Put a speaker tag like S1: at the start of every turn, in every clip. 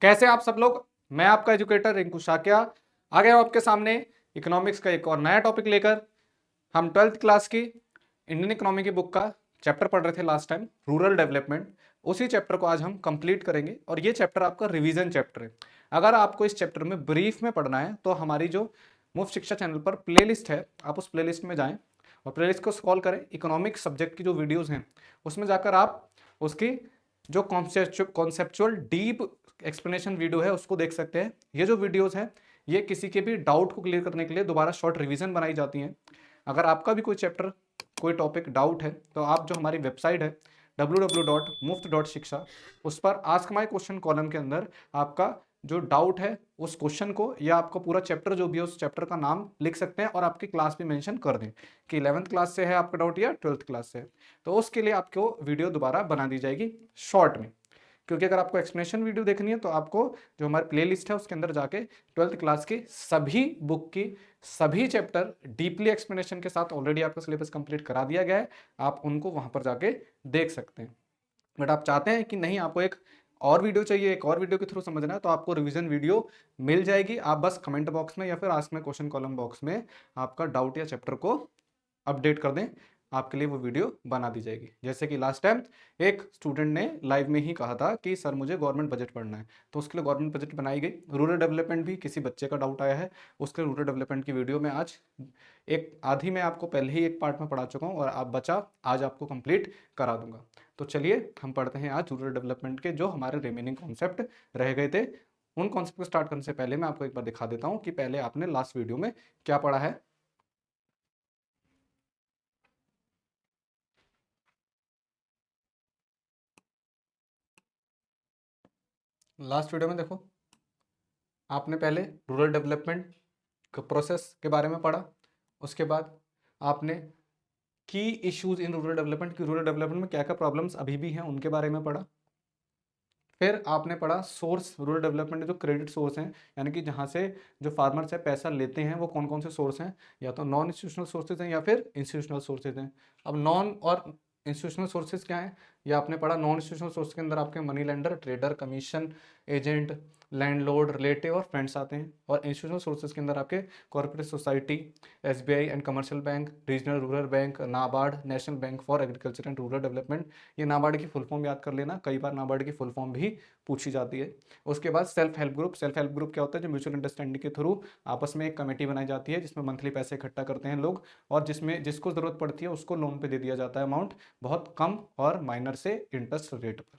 S1: कैसे आप सब लोग। मैं आपका एजुकेटर रिंकू शाक्या आ गया हूं आपके सामने इकोनॉमिक्स का एक और नया टॉपिक लेकर। हम 12th क्लास की इंडियन इकोनॉमी की बुक का चैप्टर पढ़ रहे थे लास्ट टाइम, रूरल डेवलपमेंट। उसी चैप्टर को आज हम कंप्लीट करेंगे और ये चैप्टर आपका रिवीजन चैप्टर है। अगर आपको इस चैप्टर में ब्रीफ में पढ़ना है तो हमारी जो मुफ्त शिक्षा चैनल पर प्लेलिस्ट है, आप उस प्लेलिस्ट में जाएं और प्लेलिस्ट को स्क्रॉल करें। इकोनॉमिक्स सब्जेक्ट की जो वीडियोस हैं उसमें जाकर आप उसकी जो कॉन्सेप्चुअल डीप एक्सप्लेनेशन वीडियो है उसको देख सकते हैं। ये जो वीडियोस हैं ये किसी के भी डाउट को क्लियर करने के लिए दोबारा शॉर्ट रिवीजन बनाई जाती हैं। अगर आपका भी कोई चैप्टर कोई टॉपिक डाउट है तो आप जो हमारी वेबसाइट है www.muft.shiksha उस पर आस्क माय क्वेश्चन कॉलम के अंदर आपका जो डाउट है उस क्वेश्चन को या आपका पूरा चैप्टर जो भी है उस चैप्टर का नाम लिख सकते हैं और आपकी क्लास भी मेंशन कर दें कि 11th क्लास से है आपका डाउट या 12th क्लास से है। तो उसके लिए आपको वीडियो दोबारा बना दी जाएगी शॉर्ट में, क्योंकि अगर आपको एक्सप्लेनेशन वीडियो देखनी है तो आपको जो हमारी प्लेलिस्ट है उसके अंदर जाके 12th क्लास की सभी बुक की सभी चैप्टर डीपली एक्सप्लेनेशन के साथ ऑलरेडी आपका सिलेबस कंप्लीट करा दिया गया है, आप उनको वहां पर जाके देख सकते हैं। बट आप चाहते हैं कि नहीं आपको एक और वीडियो चाहिए, एक और वीडियो के थ्रू समझना है, तो आपको रिवीजन वीडियो मिल जाएगी। आप बस कमेंट बॉक्स में या फिर आस्क में क्वेश्चन कॉलम बॉक्स में आपका डाउट या चैप्टर को अपडेट कर दें, आपके लिए वो वीडियो बना दी जाएगी। जैसे कि लास्ट टाइम एक स्टूडेंट ने लाइव में ही कहा था कि सर मुझे गवर्नमेंट बजट पढ़ना है, तो उसके लिए गवर्नमेंट बजट बनाई गई। रूरल डेवलपमेंट भी किसी बच्चे का डाउट आया है, उसके रूरल डेवलपमेंट की वीडियो में आज एक आधी मैं आपको पहले ही एक पार्ट में पढ़ा चुका हूँ और आप बचा आज आपको कंप्लीट करा दूंगा। तो चलिए हम पढ़ते हैं आज रूरल डेवलपमेंट के जो हमारे रिमेनिंग कॉन्सेप्ट रह गए थे। उन कॉन्सेप्ट को स्टार्ट करने से पहले मैं आपको एक बार दिखा देता हूँ कि पहले आपने लास्ट वीडियो में क्या पढ़ा है। लास्ट वीडियो में देखो आपने पहले रूरल डेवलपमेंट प्रोसेस के बारे में पढ़ा, उसके बाद आपने की इश्यूज इन रूरल डेवलपमेंट की रूरल डेवलपमेंट में क्या क्या प्रॉब्लम्स अभी भी हैं उनके बारे में पढ़ा। फिर आपने पढ़ा सोर्स रूरल डेवलपमेंट जो क्रेडिट सोर्स हैं, यानी कि जहाँ से जो फार्मर्स है पैसा लेते हैं वो कौन कौन से सोर्स हैं, या तो नॉन इंस्टीट्यूशनल सोर्सेज हैं या फिर इंस्टीट्यूशनल सोर्सेज हैं। अब नॉन और इंस्टीट्यूशनल सोर्सेज क्या है, ये आपने पढ़ा। नॉन इंस्टीट्यूशनल सोर्स के अंदर आपके money lender, trader, commission agent, landlord, relative और फ्रेंड्स आते हैं। और इंस्टीट्यूशनल सोर्सेज के अंदर आपके corporate society, SBI and commercial bank, regional rural bank, NABARD, national bank for agriculture and rural development. ये नाबार्ड की फुल फॉर्म याद कर लेना, कई बार नाबार्ड की फुल फॉर्म भी पूछी जाती है। उसके बाद self help group. Self help group क्या होता है, जो म्यूचुअल अंडरस्टैंडिंग के थ्रू आपस में एक कमेटी बनाई जाती है जिसमें मंथली पैसे इकट्ठा करते हैं लोग, और जिसमें जिसको जरूरत पड़ती है उसको लोन पे दे दिया जाता है अमाउंट, बहुत कम और माइनर से इंटरेस्ट रेट पर।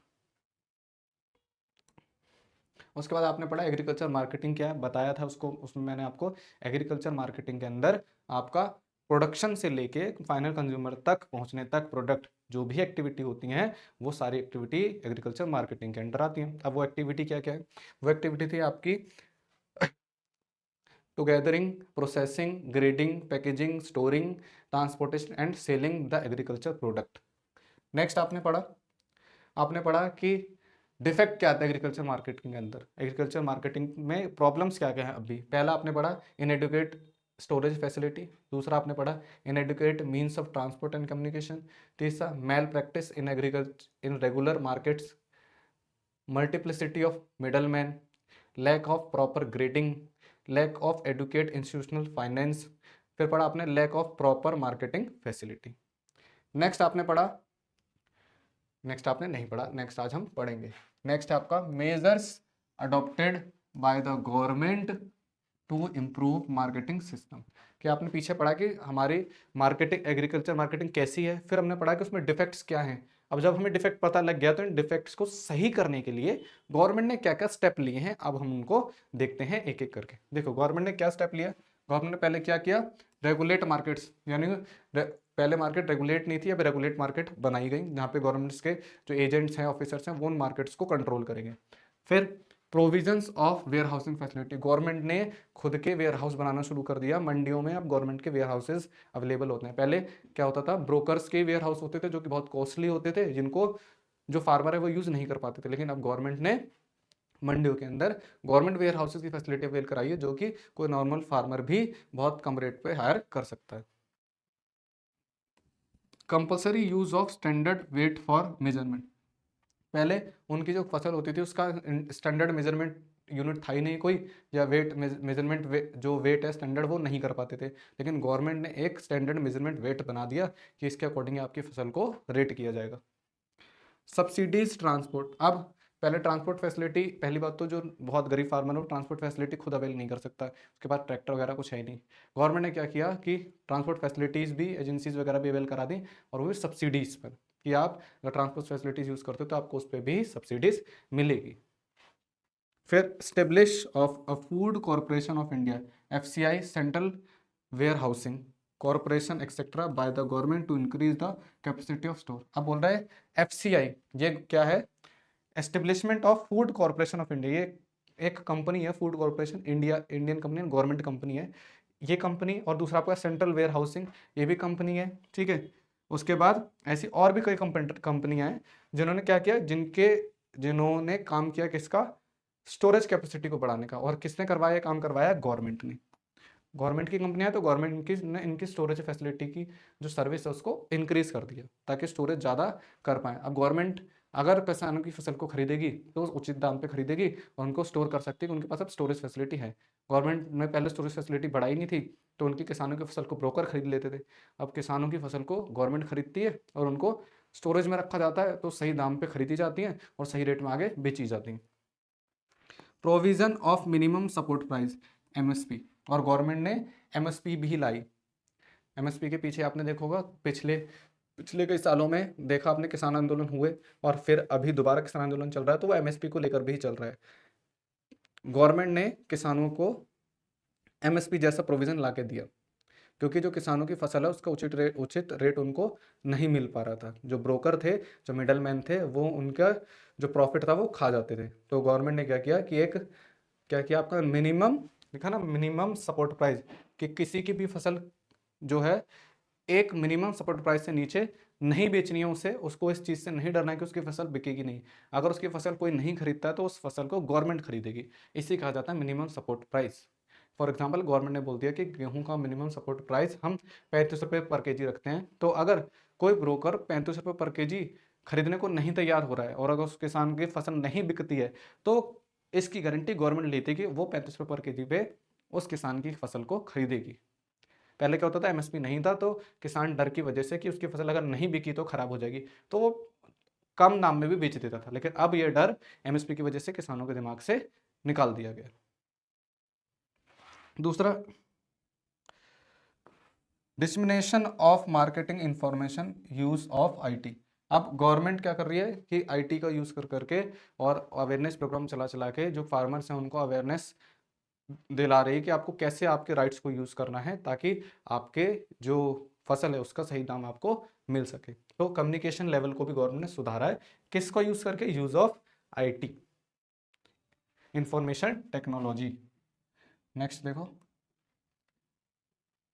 S1: उसके बाद आपने पढ़ा एग्रीकल्चर मार्केटिंग क्या है, बताया था उसको, उसमें मैंने आपको एग्रीकल्चर मार्केटिंग के अंदर आपका प्रोडक्शन से लेके फाइनल कंज्यूमर तक पहुंचने तक प्रोडक्ट जो भी एक्टिविटी होती हैं वो सारी एक्टिविटी एग्रीकल्चर मार्केटिंग के अंडर आती हैं। अब वो एक्टिविटी क्या क्या है, वो एक्टिविटी थी आपकी to gathering, processing, grading, packaging, storing, transportation and selling the agriculture product. Next आपने पढ़ा कि डिफेक्ट क्या आता है एग्रीकल्चर मार्केटिंग के अंदर, एग्रीकल्चर मार्केटिंग में प्रॉब्लम्स क्या क्या है। अभी पहला आपने पढ़ा इनएडुकेट स्टोरेज फैसिलिटी, दूसरा आपने पढ़ा inadequate means of transport and communication, तीसरा malpractice in agriculture in regular markets, multiplicity of middle man, lack of proper grading, lack of adequate institutional finance. फिर पढ़ा आपने lack of proper marketing facility. Next आपने पढ़ा, next आपने नहीं पढ़ा, next आज हम पढ़ेंगे। नेक्स्ट है आपका measures adopted by the government to improve marketing system. कि आपने पीछे पढ़ा कि हमारी मार्केटिंग एग्रीकल्चर मार्केटिंग कैसी है, फिर हमने पढ़ा कि उसमें डिफेक्ट्स क्या हैं। अब जब हमें डिफेक्ट पता लग गया तो इन डिफेक्ट्स को सही करने के लिए गवर्नमेंट ने क्या क्या स्टेप लिए हैं, अब हम उनको देखते हैं एक एक करके। देखो गवर्नमेंट ने क्या स्टेप लिया। गवर्नमेंट ने पहले क्या किया, रेगुलेट मार्केट्स, यानी पहले मार्केट रेगुलेट नहीं थी, अब रेगुलेट मार्केट बनाई गई जहाँ पे गवर्नमेंट्स के जो एजेंट्स हैं, ऑफिसर्स हैं, वो उन मार्केट्स को कंट्रोल करेंगे। फिर provisions of warehousing facility, government ने खुद के वेयर हाउस बनाना शुरू कर दिया। मंडियों में अब गवर्नमेंट के वेयर हाउसेज अवेलेबल होते हैं। पहले क्या होता था, ब्रोकर्स के वेयर हाउस होते थे जो कि बहुत कॉस्टली होते थे, जिनको जो फार्मर है वो यूज नहीं कर पाते थे। लेकिन अब गवर्नमेंट ने मंडियों के अंदर गवर्नमेंट वेयर हाउसेज की फैसिलिटी अवेल कराई है, जो कि कोई नॉर्मल फार्मर भी बहुत कम रेट पे हायर कर सकता है। Compulsory use of standard weight for measurement, पहले उनकी जो फसल होती थी उसका स्टैंडर्ड मेजरमेंट यूनिट था ही नहीं कोई, या वेट मेजरमेंट जो वेट है स्टैंडर्ड वो नहीं कर पाते थे। लेकिन गवर्नमेंट ने एक स्टैंडर्ड मेजरमेंट वेट बना दिया कि इसके अकॉर्डिंग आपकी फसल को रेट किया जाएगा। सब्सिडीज ट्रांसपोर्ट, अब पहले ट्रांसपोर्ट फैसिलिटी, पहली बात तो जो बहुत गरीब फार्मर हो ट्रांसपोर्ट फैसिलिटी खुद अवेल नहीं कर सकता, उसके पास ट्रैक्टर वगैरह कुछ है ही नहीं। गवर्नमेंट ने क्या किया कि ट्रांसपोर्ट फैसिलिटीज़ भी, एजेंसीज वगैरह भी अवेल करा दी, और वो भी सब्सिडीज़ पर, कि आप अगर ट्रांसपोर्ट फैसिलिटीज़ यूज़ करते हो तो आपको उस पर भी सब्सिडीज़ मिलेगी। फिर establish of a food corporation of India, FCI, central warehousing corporation etcetera by the government to increase the capacity of store. अब बोल रहा है FCI, ये क्या है? Establishment of food corporation of India. ये एक कंपनी है, food corporation India, Indian company है, गवर्नमेंट कंपनी है ये कंपनी। और दूसरा आपका सेंट्रल वेयर हाउसिंग, ये भी कंपनी है, ठीक है। उसके बाद ऐसी और भी कई कंपनियां हैं जिन्होंने क्या किया, जिन्होंने काम किया किसका, स्टोरेज कैपेसिटी को बढ़ाने का। और किसने करवाया काम? करवाया गवर्नमेंट ने। गवर्नमेंट की कंपनियां तो गवर्नमेंट की ने इनकी स्टोरेज फैसिलिटी की जो सर्विस है उसको इंक्रीज कर दिया ताकि स्टोरेज ज़्यादा कर पाए। अब गवर्नमेंट अगर किसानों की फसल को खरीदेगी तो उचित दाम पे खरीदेगी और उनको स्टोर कर सकती है, उनके पास अब स्टोरेज फैसिलिटी है। गवर्नमेंट ने पहले स्टोरेज फैसिलिटी बढ़ाई नहीं थी तो उनकी किसानों की फसल को ब्रोकर खरीद लेते थे। अब किसानों की फसल को गवर्नमेंट खरीदती है और उनको स्टोरेज में रखा जाता है, तो सही दाम पे खरीदी जाती हैं और सही रेट में आगे बेची जाती हैं। Provision of minimum support price, MSP, और गवर्नमेंट ने MSP भी लाई। MSP के पीछे आपने देखा होगा पिछले कई सालों में देखा आपने किसान आंदोलन हुए और फिर अभी दोबारा किसान आंदोलन चल रहा है, तो वो MSP को लेकर भी चल रहा है। गवर्नमेंट ने किसानों को MSP जैसा प्रोविजन ला के दिया क्योंकि जो किसानों की फसल है उसका उचित रेट उनको नहीं मिल पा रहा था। जो ब्रोकर थे, जो मिडल मैन थे, वो उनका जो प्रॉफिट था वो खा जाते थे। तो गवर्नमेंट ने क्या किया कि क्या किया, आपका मिनिमम लिखा ना, मिनिमम सपोर्ट प्राइस, कि किसी की भी फसल जो है एक मिनिमम सपोर्ट प्राइस से नीचे नहीं बेचनी है उसे, उसको इस चीज़ से नहीं डरना है कि उसकी फसल बिकेगी नहीं। अगर उसकी फसल कोई नहीं खरीदता है तो उस फसल को गवर्नमेंट खरीदेगी, इसी कहा जाता है minimum support price. For example government ने बोल दिया कि गेहूं का मिनिमम सपोर्ट प्राइस हम 35 रुपये पर केजी रखते हैं, तो अगर कोई ब्रोकर 35 रुपये पर केजी खरीदने को नहीं तैयार हो रहा है और अगर उस किसान की फसल नहीं बिकती है तो इसकी गारंटी गवर्नमेंट लेती है कि वो 35 रुपये पर केजी पे उस किसान की फसल को खरीदेगी। पहले क्या होता था, MSP नहीं था तो किसान डर की वजह से कि उसकी फसल अगर नहीं बिकी तो खराब हो जाएगी तो वो कम दाम में भी बेच देता था, लेकिन अब ये डर MSP की वजह से किसानों के दिमाग से निकाल दिया गया। दूसरा, dissemination of marketing information use of IT। अब गवर्नमेंट क्या कर रही है कि IT का यूज कर करके और अवेयरनेस प्रोग्राम चला चला के जो फार्मर्स हैं उनको अवेयरनेस दिला रही है कि आपको कैसे आपके राइट्स को यूज करना है ताकि आपके जो फसल है उसका सही दाम आपको मिल सके। तो कम्युनिकेशन लेवल को भी गवर्नमेंट ने सुधारा है, किसको यूज करके, use of IT, information technology. Next देखो,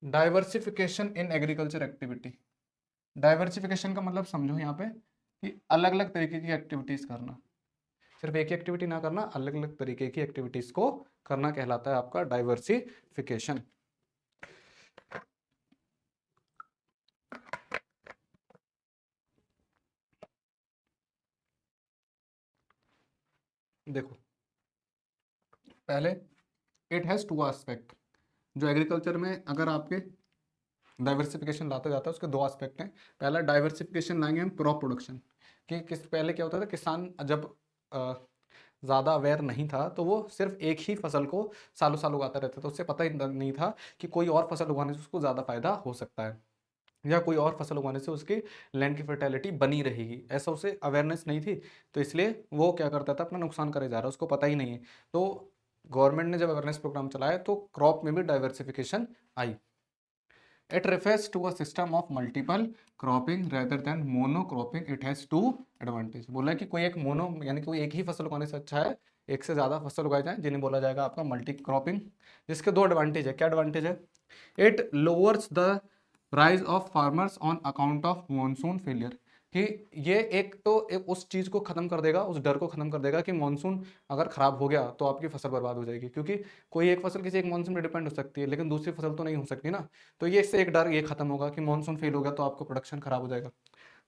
S1: diversification in agriculture activity. Diversification का मतलब समझो यहाँ पे कि अलग अलग तरीके की एक्टिविटीज करना, सिर्फ एक ही एक्टिविटी ना करना, अलग अलग तरीके की एक्टिविटीज को करना कहलाता है आपका डाइवर्सिफिकेशन। देखो पहले इट हैज टू एस्पेक्ट, जो एग्रीकल्चर में अगर आपके डाइवर्सिफिकेशन लाता जाता है उसके दो एस्पेक्ट हैं। पहला डाइवर्सिफिकेशन लाएंगे हम क्रॉप प्रोडक्शन, कि पहले क्या होता था, किसान जब ज़्यादा अवेयर नहीं था तो वो सिर्फ एक ही फसल को सालों साल उगाता रहता था, उससे पता ही नहीं था कि कोई और फसल उगाने से उसको ज़्यादा फायदा हो सकता है या कोई और फसल उगाने से उसकी लैंड की फर्टिलिटी बनी रहेगी, ऐसा उसे अवेयरनेस नहीं थी। तो इसलिए वो क्या करता था, अपना नुकसान करे जा रहा है, उसको पता ही नहीं है। तो गवर्नमेंट ने जब अवेयरनेस प्रोग्राम चलाया तो क्रॉप में भी diversification I. It refers to a system of multiple cropping rather than monocropping. It has two advantage. बोला है कि कोई एक मोनो यानी कोई एक ही फसल उगाने से अच्छा है एक से ज़्यादा फसल उगाए जाए, जिन्हें बोला जाएगा आपका मल्टी क्रॉपिंग, जिसके दो एडवांटेज है। क्या एडवांटेज है? It lowers the price of farmers on account of monsoon failure, कि ये एक उस चीज़ को ख़त्म कर देगा, उस डर को ख़त्म कर देगा कि मानसून अगर ख़राब हो गया तो आपकी फसल बर्बाद हो जाएगी, क्योंकि कोई एक फसल किसी एक मानसून पर डिपेंड हो सकती है लेकिन दूसरी फसल तो नहीं हो सकती ना। तो ये इससे एक डर ये खत्म होगा कि मानसून फेल हो गया तो आपको प्रोडक्शन खराब हो जाएगा।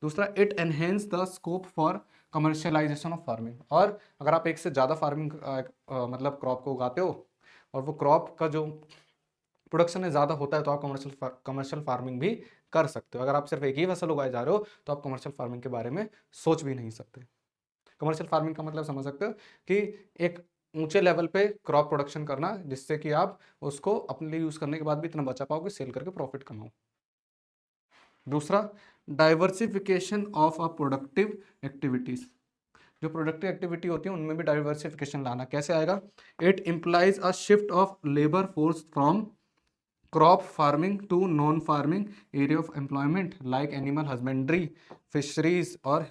S1: दूसरा, it enhance the scope for commercialisation of farming. और अगर आप एक से ज़्यादा फार्मिंग मतलब क्रॉप को उगाते हो और वो क्रॉप का जो प्रोडक्शन ज़्यादा होता है तो आप कमर्शियल फार्मिंग भी कर सकते हो। अगर आप सिर्फ एक ही फसल उगाए जा रहे हो तो आप कमर्शियल फार्मिंग के बारे में सोच भी नहीं सकते। कमर्शियल फार्मिंग का मतलब समझ सकते हो कि एक ऊंचे लेवल पे क्रॉप प्रोडक्शन करना जिससे कि आप उसको अपने लिए यूज करने के बाद भी इतना बचा पाओ कि सेल करके प्रॉफिट कमाओ। दूसरा, diversification of a productive activities. जो प्रोडक्टिव एक्टिविटी होती है उनमें भी डाइवर्सिफिकेशन लाना कैसे आएगा? It implies a shift of labour force from crop farming to non farming area of employment like animal husbandry, fisheries और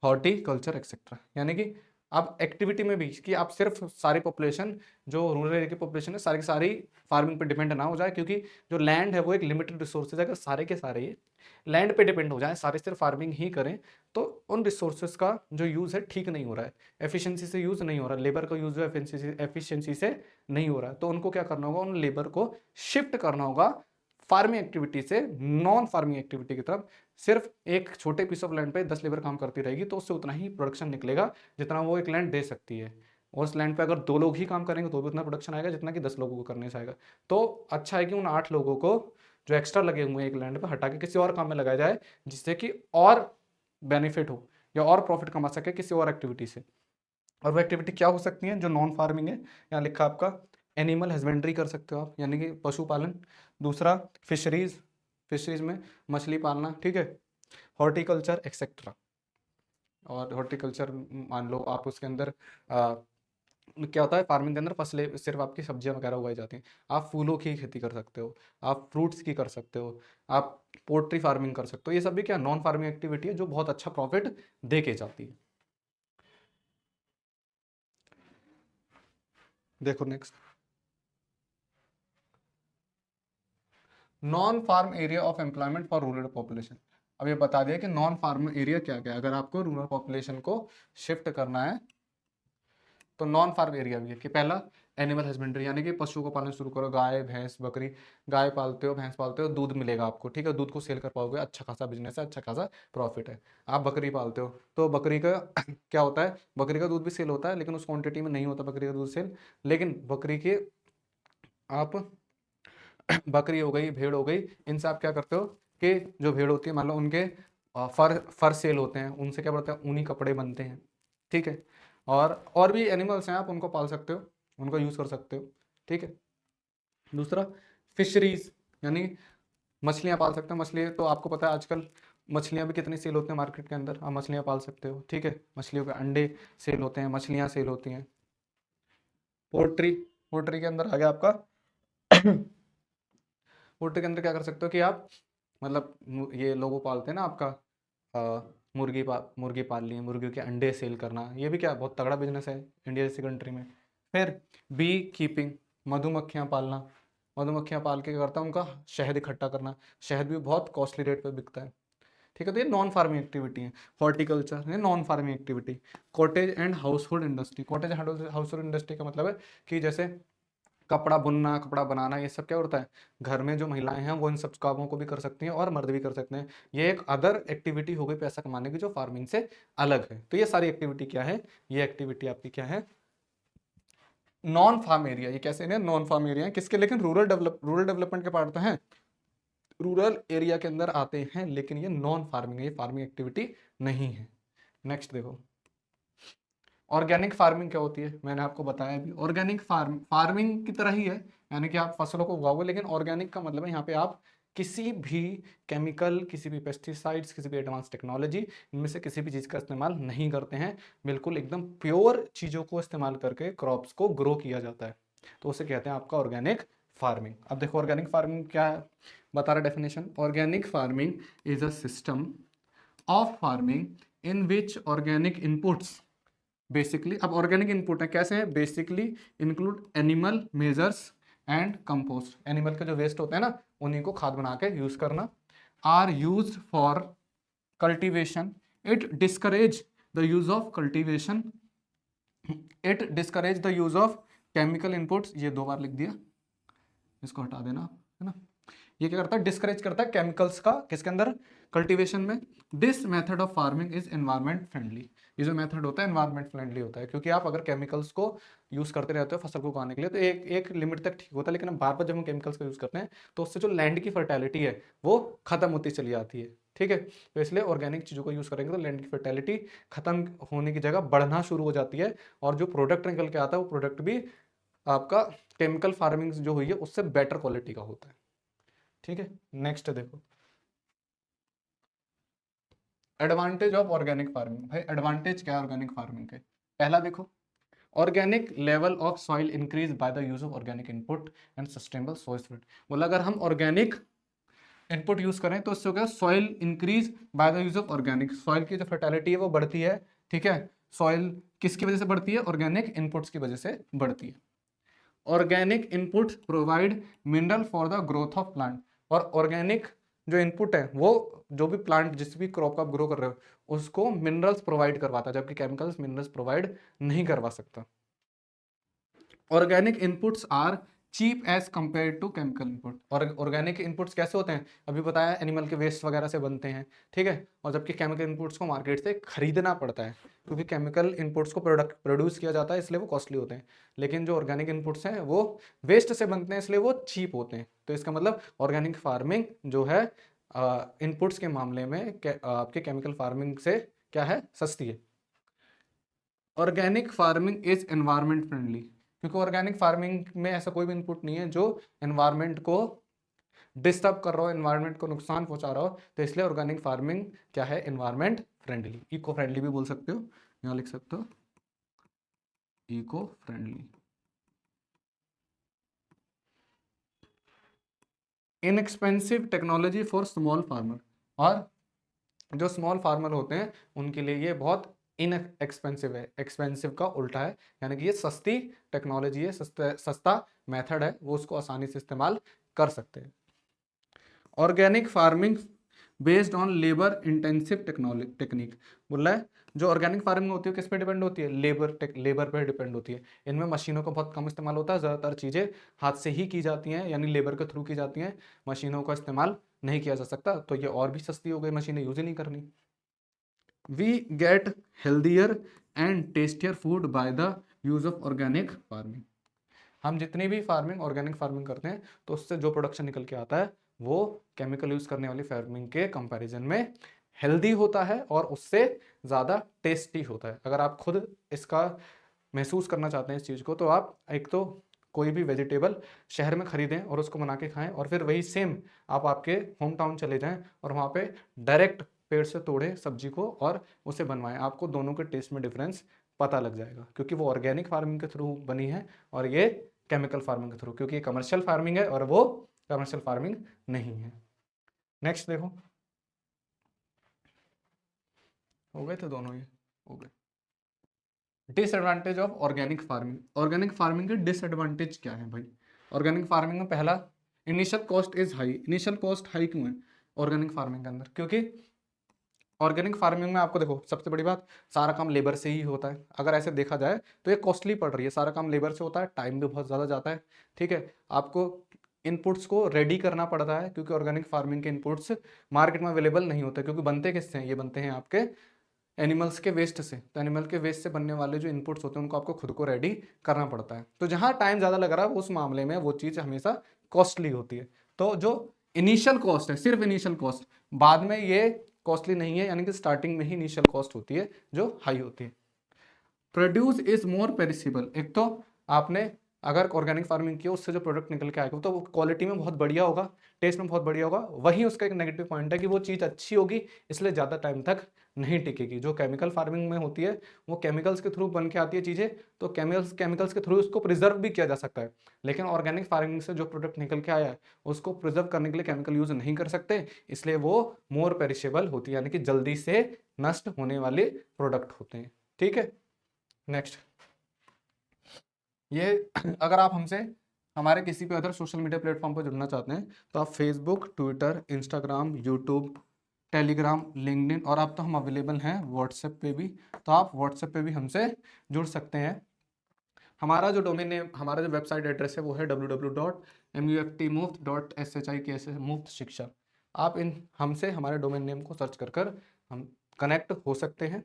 S1: हॉर्टिकल्चर एक्सेट्रा। यानी कि अब एक्टिविटी में भी कि आप सिर्फ सारी पॉपुलेशन जो रूरल एरिया की पॉपुलेशन है सारी की सारी फार्मिंग पे डिपेंड ना हो जाए, क्योंकि जो लैंड है वो एक लिमिटेड रिसोर्सेज है। अगर सारे के सारे ये लैंड पे डिपेंड हो जाए, सारे सिर्फ फार्मिंग ही करें, तो उन रिसोर्सेज का जो यूज़ है ठीक नहीं हो रहा है, एफिशिएंसी से यूज़ नहीं हो रहा, लेबर का यूज़ एफिशिएंसी से नहीं हो रहा है। तो उनको क्या करना होगा? उन लेबर को शिफ्ट करना होगा फार्मिंग एक्टिविटी से नॉन फार्मिंग एक्टिविटी की तरफ। सिर्फ एक छोटे पीस ऑफ लैंड पे 10 लेबर काम करती रहेगी तो उससे उतना ही प्रोडक्शन निकलेगा जितना वो एक लैंड दे सकती है। और उस लैंड पे अगर 2 लोग ही काम करेंगे तो भी उतना प्रोडक्शन आएगा जितना कि 10 लोगों को करने से आएगा। तो अच्छा है कि उन 8 लोगों को जो एक्स्ट्रा लगे हुए हैं एक लैंड पे हटा के किसी और काम में लगाया जाए, जिससे कि और बेनिफिट हो या और प्रॉफिट कमा सके किसी और एक्टिविटी से। और वो एक्टिविटी क्या हो सकती है जो नॉन फार्मिंग है? यहाँ लिखा आपका एनिमल हस्बेंड्री कर सकते हो आप, यानी कि पशुपालन। दूसरा, फिशरीज, फिशरीज में मछली पालना, ठीक है। Horticulture etcetera. और हॉर्टिकल्चर मान लो आप उसके अंदर क्या होता है, फार्मिंग के अंदर फसलें सिर्फ आपकी सब्जियां वगैरह उगाई जाती हैं। आप फूलों की खेती कर सकते हो, आप फ्रूट्स की कर सकते हो, आप पोल्ट्री फार्मिंग कर सकते हो। ये सब भी क्या नॉन फार्मिंग एक्टिविटी है जो बहुत अच्छा प्रॉफिट दे के जाती है। देखो next, non farm area of employment for rural population. अब ये बता दिया कि नॉन फार्म एरिया क्या क्या है। अगर आपको रूरल पॉपुलेशन को शिफ्ट करना है तो नॉन फार्म एरिया भी है कि पहला एनिमल हस्बेंड्री, यानी कि पशुओं को पालना शुरू करो, गाय भैंस बकरी। गाय पालते हो भैंस पालते हो, दूध मिलेगा आपको, ठीक है, दूध को सेल कर पाओगे, अच्छा खासा बिजनेस है, अच्छा खासा प्रॉफिट है। आप बकरी पालते हो तो बकरी का क्या होता है, बकरी का दूध भी सेल होता है लेकिन उस क्वांटिटी में नहीं होता बकरी का दूध सेल। लेकिन बकरी के आप बकरी हो गई, भेड़ हो गई, इनसे आप क्या करते हो कि जो भेड़ होती है मान लो उनके फर फर सेल होते हैं, उनसे क्या बोलते हैं, ऊनी कपड़े बनते हैं, ठीक है। और भी एनिमल्स हैं, आप उनको पाल सकते हो, उनको यूज़ कर सकते हो, ठीक है। दूसरा, फिशरीज, यानी मछलियाँ पाल सकते हो। मछली तो आपको पता है आजकल मछलियाँ भी कितनी सेल होती हैं मार्केट के अंदर, आप मछलियाँ पाल सकते हो, ठीक है। मछलियों के अंडे सेल होते हैं, मछलियाँ सेल होती हैं। पोल्ट्री, पोल्ट्री के अंदर आ गया आपका पोल्ट्री के अंदर क्या कर सकते हो कि आप मतलब ये लोगो पालते हैं ना आपका मुर्गी पाल ली, मुर्गियों के अंडे सेल करना, ये भी क्या बहुत तगड़ा बिजनेस है इंडिया जैसी कंट्री में। फिर बी कीपिंग, मधुमक्खियाँ पालना, मधुमक्खियाँ पाल के क्या करता है उनका शहद इकट्ठा करना, शहद भी बहुत कॉस्टली रेट पे बिकता है, ठीक है। तो ये नॉन फार्मिंग एक्टिविटी है। हॉर्टिकल्चर है non farming activity. Cottage and house hold industry, cottage and house hold industry का मतलब है कि जैसे कपड़ा बुनना, कपड़ा बनाना, ये सब क्या होता है, घर में जो महिलाएं हैं वो इन सब कामों को भी कर सकती हैं और मर्द भी कर सकते हैं। ये एक अदर एक्टिविटी हो गई पैसा कमाने की जो फार्मिंग से अलग है। तो ये सारी एक्टिविटी क्या है, ये एक्टिविटी आपकी क्या है, नॉन फार्म एरिया। ये कैसे है, नॉन फार्म एरिया है किसके, लेकिन रूरल डेवलपमेंट के पार्ट तो हैं, रूरल एरिया के अंदर आते हैं, लेकिन ये नॉन फार्मिंग है, ये फार्मिंग एक्टिविटी नहीं है। नेक्स्ट देखो, ऑर्गेनिक फार्मिंग क्या होती है, मैंने आपको बताया भी। ऑर्गेनिक फार्मिंग की तरह ही है, यानी कि आप फसलों को उगाओगे, लेकिन ऑर्गेनिक का मतलब है यहाँ पे आप किसी भी केमिकल, किसी भी पेस्टिसाइड्स, किसी भी एडवांस टेक्नोलॉजी, इनमें से किसी भी चीज़ का इस्तेमाल नहीं करते हैं। बिल्कुल एकदम प्योर चीज़ों को इस्तेमाल करके क्रॉप्स को ग्रो किया जाता है, तो उसे कहते हैं आपका ऑर्गेनिक फार्मिंग। अब देखो ऑर्गेनिक फार्मिंग क्या है, बता रहा definition, organic farming is a system of farming in which organic inputs basically, अब ऑर्गेनिक इनपुट है कैसे है, basically include animal measures and compost, animal के जो वेस्ट होते हैं ना उन्हीं को खाद बना के यूज करना, are use for cultivation, it discourage the use of cultivation, it discourage the use of chemical inputs, ये 2 बार लिख दिया, इसको हटा देना, है ना। ये क्या करता है, डिस्करेज करता है केमिकल्स का, किसके अंदर, कल्टीवेशन में। This method of farming is environment friendly, ये जो मेथड होता है एनवायरमेंट फ्रेंडली होता है, क्योंकि आप अगर केमिकल्स को यूज करते रहते हो फसल को उगाने के लिए तो एक एक लिमिट तक ठीक होता है, लेकिन अब बार बार जब हम केमिकल्स का यूज करते हैं तो उससे जो लैंड की फर्टेलिटी है वो खत्म होती चली जाती है, ठीक है। तो इसलिए ऑर्गेनिक चीज़ों को यूज़ करेंगे तो लैंड की फर्टेलिटी खत्म होने की जगह बढ़ना शुरू हो जाती है, और जो प्रोडक्ट निकल के आता है वो प्रोडक्ट भी आपका केमिकल फार्मिंग जो हुई है उससे बेटर क्वालिटी का होता है, ठीक है। नेक्स्ट देखो, एडवांटेज ऑफ ऑर्गेनिक फार्मिंग। भाई एडवांटेज क्या है ऑर्गेनिक फार्मिंग के, पहला देखो, organic level of soil increase by the use of organic input and sustainable soil food. बोला अगर हम ऑर्गेनिक इनपुट यूज करें तो इससे क्या, soil increase by the use of organic, soil की जो फर्टिलिटी है वो बढ़ती है, ठीक है। सॉइल किसकी वजह से बढ़ती है, ऑर्गेनिक इनपुट्स की वजह से बढ़ती है। Organic inputs provide mineral for the growth of plant, और ऑर्गेनिक जो इनपुट है वो जो भी प्लांट जिस भी क्रॉप का आप ग्रो कर रहे हो उसको मिनरल्स प्रोवाइड करवाता है, जबकि केमिकल्स मिनरल्स प्रोवाइड नहीं करवा सकता। Organic inputs are cheap as compare to chemical input, और ऑर्गेनिक इनपुट्स कैसे होते हैं, अभी बताया एनिमल के वेस्ट वगैरह से बनते हैं, ठीक है। और जबकि केमिकल इनपुट्स को मार्केट से खरीदना पड़ता है, क्योंकि केमिकल इनपुट्स को प्रोड्यूस किया जाता है इसलिए वो कॉस्टली होते हैं, लेकिन जो ऑर्गेनिक इनपुट्स हैं वो वेस्ट से बनते हैं इसलिए वो चीप होते हैं। तो इसका मतलब ऑर्गेनिक फार्मिंग जो है इनपुट्स के मामले में आपके केमिकल फार्मिंग से क्या है, सस्ती है। Organic farming is environment friendly, क्योंकि ऑर्गेनिक फार्मिंग में ऐसा कोई भी इनपुट नहीं है जो एनवायरमेंट को डिस्टर्ब कर रहा हो, एनवायरमेंट को नुकसान पहुंचा रहा हो, तो इसलिए ऑर्गेनिक फार्मिंग क्या है, एनवायरमेंट फ्रेंडली, इको फ्रेंडली भी बोल सकते हो, यहाँ लिख सकते हो eco friendly. Inexpensive technology for small farmer, और जो स्मॉल फार्मर होते हैं उनके लिए ये बहुत इनएक्सपेंसिव है, एक्सपेंसिव का उल्टा है, यानी कि ये सस्ती टेक्नोलॉजी है, सस्ता मेथड है, वो उसको आसानी से इस्तेमाल कर सकते हैं। Organic farming based on labour intensive technique, बोल रहा है जो ऑर्गेनिक फार्मिंग होती है किस पे डिपेंड होती है, लेबर पे डिपेंड होती है। इनमें मशीनों का बहुत कम इस्तेमाल होता है, ज़्यादातर चीज़ें हाथ से ही की जाती हैं, यानी लेबर के थ्रू की जाती हैं, मशीनों का इस्तेमाल नहीं किया जा सकता, तो ये और भी सस्ती हो गई, मशीनें यूज ही नहीं करनी। We get healthier and tastier food by the use of organic farming, हम जितनी भी फार्मिंग ऑर्गेनिक फार्मिंग करते हैं तो उससे जो प्रोडक्शन निकल के आता है वो केमिकल यूज करने वाली फार्मिंग के कंपैरिजन में हेल्दी होता है और उससे ज़्यादा टेस्टी होता है। अगर आप खुद इसका महसूस करना चाहते हैं इस चीज़ को, तो आप एक तो कोई भी वेजिटेबल शहर में खरीदें और उसको बना के खाएं, और फिर वही सेम आप आपके होम टाउन चले जाएं और वहाँ पे डायरेक्ट पेड़ से तोड़े सब्जी को और उसे बनवाएं, आपको दोनों के टेस्ट में डिफरेंस पता लग जाएगा, क्योंकि वो ऑर्गेनिक फार्मिंग के थ्रू बनी है और ये केमिकल फार्मिंग के थ्रू, क्योंकि ये कमर्शियल फार्मिंग है और वो कमर्शियल फार्मिंग नहीं है। नेक्स्ट देखो, हो गए थे दोनों, ये हो गए। Disadvantage of organic farming, organic farming के डिसएडवांटेज क्या है भाई। ऑर्गेनिक फार्मिंग में पहला, initial cost is high, initial cost high क्यों है ऑर्गेनिक फार्मिंग के अंदर, क्योंकि ऑर्गेनिक फार्मिंग में आपको देखो सबसे बड़ी बात, सारा काम लेबर से ही होता है, अगर ऐसे देखा जाए तो ये कॉस्टली पड़ रही है, सारा काम लेबर से होता है, टाइम भी बहुत ज़्यादा जाता है, ठीक है। आपको इनपुट्स को रेडी करना पड़ता है, क्योंकि ऑर्गेनिक फार्मिंग के इनपुट्स मार्केट में अवेलेबल नहीं होते, क्योंकि बनते किससे हैं, ये बनते हैं आपके एनिमल्स के वेस्ट से, तो एनिमल के वेस्ट से बनने वाले जो इनपुट्स होते हैं उनको आपको खुद को रेडी करना पड़ता है, तो जहाँ टाइम ज़्यादा लग रहा है उस मामले में वो चीज़ हमेशा कॉस्टली होती है। तो जो इनिशियल कॉस्ट है, सिर्फ इनिशियल कॉस्ट, बाद में ये कॉस्टली नहीं है, यानी कि स्टार्टिंग में ही इनिशियल कॉस्ट होती है जो हाई होती है। प्रोड्यूस इज मोर पेरिसेबल, एक तो आपने अगर ऑर्गेनिक फार्मिंग की उससे जो प्रोडक्ट निकल के आएगा तो वो क्वालिटी में बहुत बढ़िया होगा, टेस्ट में बहुत बढ़िया होगा, वही उसका एक नेगेटिव पॉइंट है कि वो चीज़ अच्छी होगी इसलिए ज़्यादा टाइम तक नहीं टिकेगी। जो केमिकल फार्मिंग में होती है वो केमिकल्स के थ्रू बन के आती है चीज़ें, तो केमिकल्स के थ्रू उसको प्रिजर्व भी किया जा सकता है, लेकिन ऑर्गेनिक फार्मिंग से जो प्रोडक्ट निकल के आया है उसको प्रिजर्व करने के लिए केमिकल यूज नहीं कर सकते, इसलिए वो मोर पेरिशेबल होती है, यानी कि जल्दी से नष्ट होने वाले प्रोडक्ट होते हैं, ठीक है। नेक्स्ट, ये अगर आप हमसे हमारे किसी भी अदर सोशल मीडिया प्लेटफॉर्म पर जुड़ना चाहते हैं तो आप Facebook, Twitter, Instagram, YouTube, Telegram, LinkedIn, और अब तो हम अवेलेबल हैं व्हाट्सएप पे भी, तो आप व्हाट्सएप पे भी हमसे जुड़ सकते हैं। हमारा जो डोमेन नेम, हमारा जो वेबसाइट एड्रेस है वो है www.muftmuft.shik मुफ्त शिक्षा। आप इन हमसे हमारे डोमेन नेम को सर्च कर हम कनेक्ट हो सकते हैं।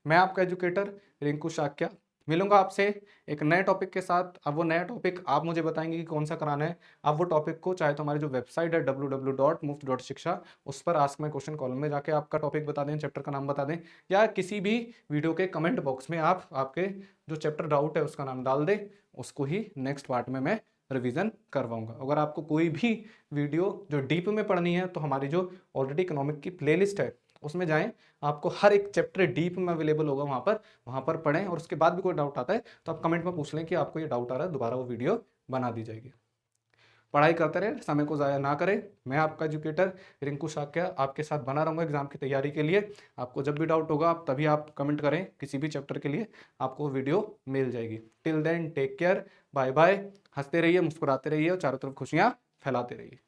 S1: मैं आपका एजुकेटर रिंकू शाक्या मिलूंगा आपसे एक नए टॉपिक के साथ। अब वो नया टॉपिक आप मुझे बताएंगे कि कौन सा कराना है। आप वो टॉपिक को चाहे तो हमारी जो वेबसाइट है www.muft.shiksha उस पर आस्क माय क्वेश्चन कॉलम में जाके आपका टॉपिक बता दें, चैप्टर का नाम बता दें, या किसी भी वीडियो के कमेंट बॉक्स में आप आपके जो चैप्टर डाउट है उसका नाम डाल दें, उसको ही नेक्स्ट पार्ट में मैं रिवीजन करवाऊंगा। अगर आपको कोई भी वीडियो जो डीप में पढ़नी है तो हमारी जो ऑलरेडी इकोनॉमिक की प्लेलिस्ट है उसमें जाएं, आपको हर एक चैप्टर डीप में अवेलेबल होगा, वहां पर पढ़ें। और उसके बाद भी कोई डाउट आता है तो आप कमेंट में पूछ लें कि आपको ये डाउट आ रहा है, दोबारा वो वीडियो बना दी जाएगी। पढ़ाई करते रहे, समय को ज़ाया ना करें। मैं आपका एजुकेटर रिंकू शाक्या आपके साथ बना रहूँगा एग्जाम की तैयारी के लिए। आपको जब भी डाउट होगा आप तभी आप कमेंट करें किसी भी चैप्टर के लिए, आपको वीडियो मिल जाएगी। Till then take care, bye bye. हंसते रहिए, मुस्कुराते रहिए और चारों तरफ खुशियाँ फैलाते रहिए।